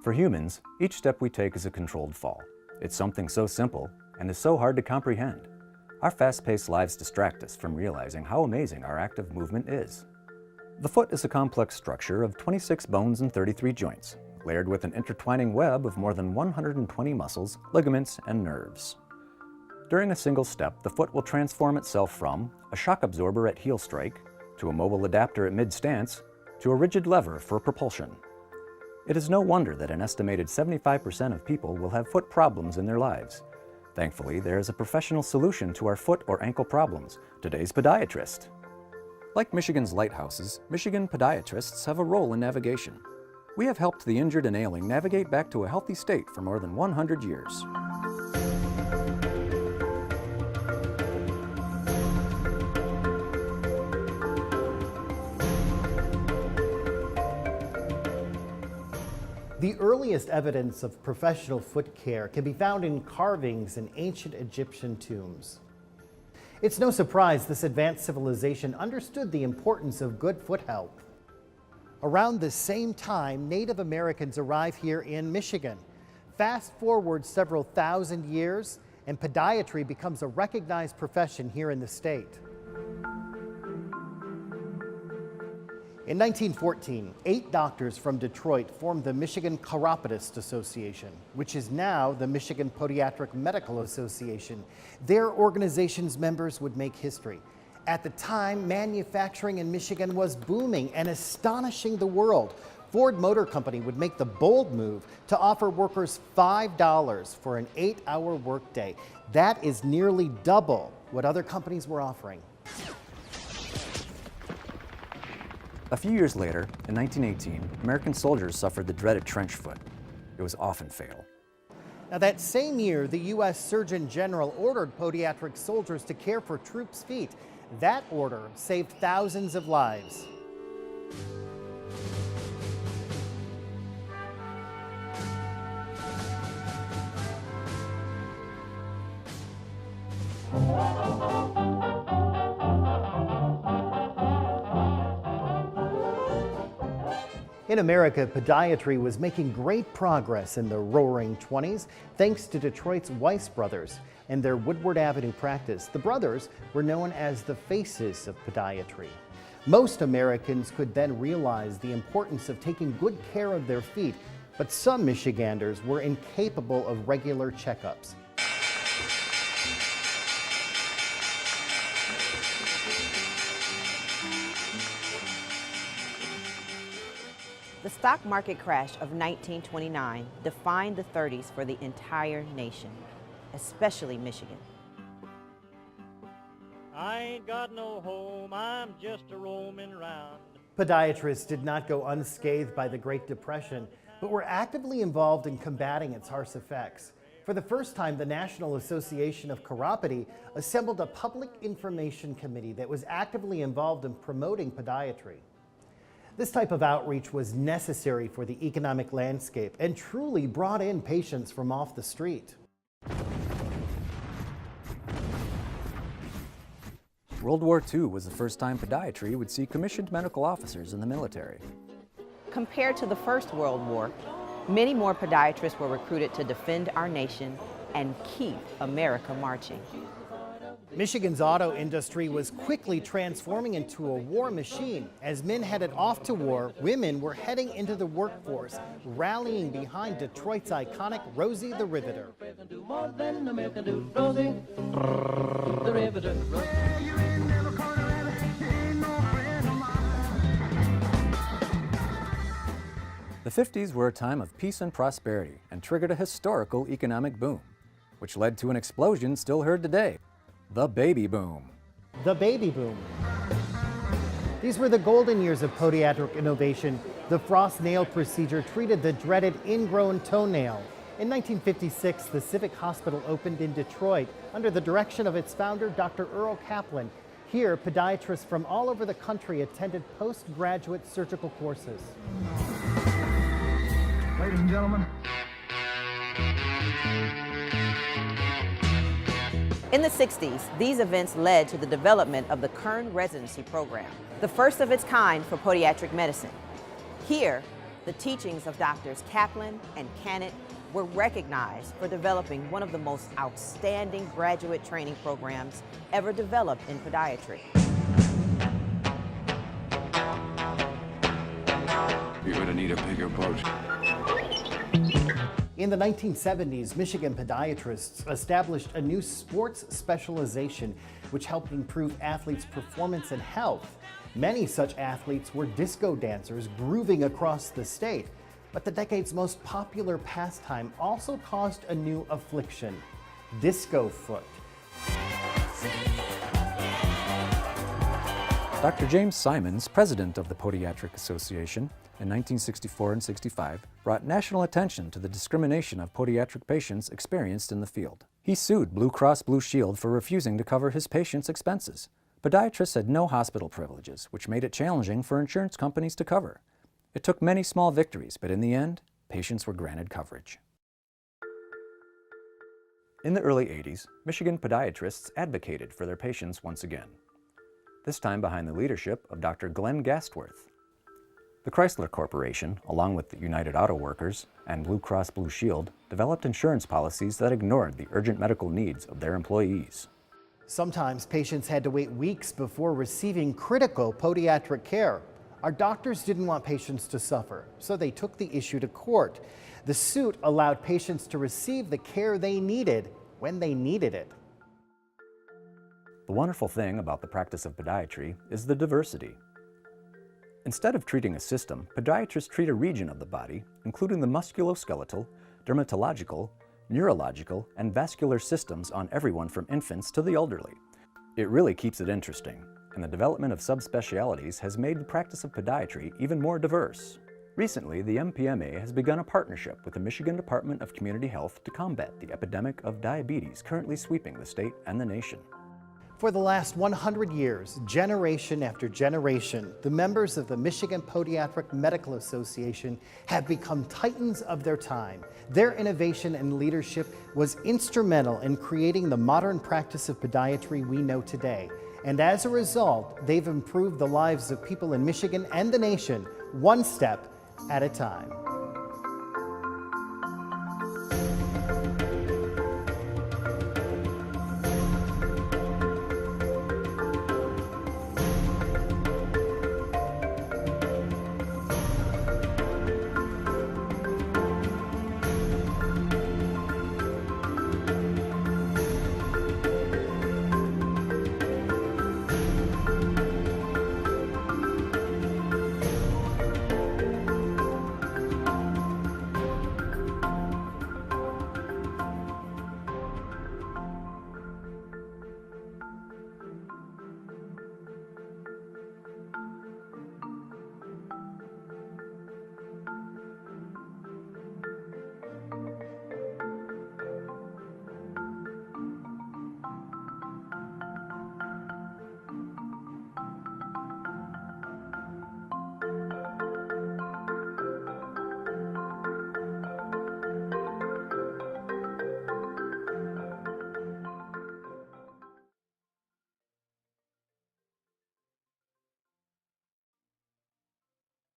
For humans, each step we take is a controlled fall. It's something so simple and is so hard to comprehend. Our fast-paced lives distract us from realizing how amazing our active movement is. The foot is a complex structure of 26 bones and 33 joints, layered with an intertwining web of more than 120 muscles, ligaments, and nerves. During a single step, the foot will transform itself from a shock absorber at heel strike, to a mobile adapter at mid-stance, to a rigid lever for propulsion. It is no wonder that an estimated 75% of people will have foot problems in their lives. Thankfully, there is a professional solution to our foot or ankle problems: today's podiatrist. Like Michigan's lighthouses, Michigan podiatrists have a role in navigation. We have helped the injured and ailing navigate back to a healthy state for more than 100 years. The earliest evidence of professional foot care can be found in carvings in ancient Egyptian tombs. It's no surprise this advanced civilization understood the importance of good foot health. Around the same time, Native Americans arrive here in Michigan. Fast forward several thousand years, and podiatry becomes a recognized profession here in the state. In 1914, 8 doctors from Detroit formed the Michigan Chiropodist Association, which is now the Michigan Podiatric Medical Association. Their organization's members would make history. At the time, manufacturing in Michigan was booming and astonishing the world. Ford Motor Company would make the bold move to offer workers $5 for an 8-hour workday. That is nearly double what other companies were offering. A few years later, in 1918, American soldiers suffered the dreaded trench foot. It was often fatal. Now, that same year, the U.S. Surgeon General ordered podiatric soldiers to care for troops' feet. That order saved thousands of lives. In America, podiatry was making great progress in the roaring 20s thanks to Detroit's Weiss brothers and their Woodward Avenue practice. The brothers were known as the faces of podiatry. Most Americans could then realize the importance of taking good care of their feet, but some Michiganders were incapable of regular checkups. The stock market crash of 1929 defined the 30s for the entire nation, especially Michigan. I ain't got no home, I'm just a roaming round. Podiatrists did not go unscathed by the Great Depression, but were actively involved in combating its harsh effects. For the first time, the National Association of Chiropody assembled a public information committee that was actively involved in promoting podiatry. This type of outreach was necessary for the economic landscape and truly brought in patients from off the street. World War II was the first time podiatry would see commissioned medical officers in the military. Compared to the First World War, many more podiatrists were recruited to defend our nation and keep America marching. Michigan's auto industry was quickly transforming into a war machine. As men headed off to war, women were heading into the workforce, rallying behind Detroit's iconic Rosie the Riveter. The 50s were a time of peace and prosperity and triggered a historical economic boom, which led to an explosion still heard today: the baby boom. The baby boom. These were the golden years of podiatric innovation. The frost nail procedure treated the dreaded ingrown toenail. In 1956, the Civic Hospital opened in Detroit under the direction of its founder, Dr. Earl Kaplan. Here, podiatrists from all over the country attended postgraduate surgical courses. Ladies and gentlemen. In the 60s, these events led to the development of the Kern Residency Program, the first of its kind for podiatric medicine. Here, The teachings of Doctors Kaplan and Cannett were recognized for developing one of the most outstanding graduate training programs ever developed in podiatry. You're going to need a bigger boat. In the 1970s, Michigan podiatrists established a new sports specialization which helped improve athletes' performance and health. Many such athletes were disco dancers grooving across the state. But the decade's most popular pastime also caused a new affliction: disco foot. Dr. James Simons, president of the Podiatric Association, in 1964 and 65, brought national attention to the discrimination of podiatric patients experienced in the field. He sued Blue Cross Blue Shield for refusing to cover his patients' expenses. Podiatrists had no hospital privileges, which made it challenging for insurance companies to cover. It took many small victories, but in the end, patients were granted coverage. In the early 80s, Michigan podiatrists advocated for their patients once again, this time behind the leadership of Dr. Glenn Gastworth. The Chrysler Corporation, along with the United Auto Workers and Blue Cross Blue Shield, developed insurance policies that ignored the urgent medical needs of their employees. Sometimes patients had to wait weeks before receiving critical podiatric care. Our doctors didn't want patients to suffer, so they took the issue to court. The suit allowed patients to receive the care they needed when they needed it. The wonderful thing about the practice of podiatry is the diversity. Instead of treating a system, podiatrists treat a region of the body, including the musculoskeletal, dermatological, neurological, and vascular systems on everyone from infants to the elderly. It really keeps it interesting, and the development of subspecialties has made the practice of podiatry even more diverse. Recently, the MPMA has begun a partnership with the Michigan Department of Community Health to combat the epidemic of diabetes currently sweeping the state and the nation. For the last 100 years, generation after generation, the members of the Michigan Podiatric Medical Association have become titans of their time. Their innovation and leadership was instrumental in creating the modern practice of podiatry we know today. And as a result, they've improved the lives of people in Michigan and the nation, one step at a time.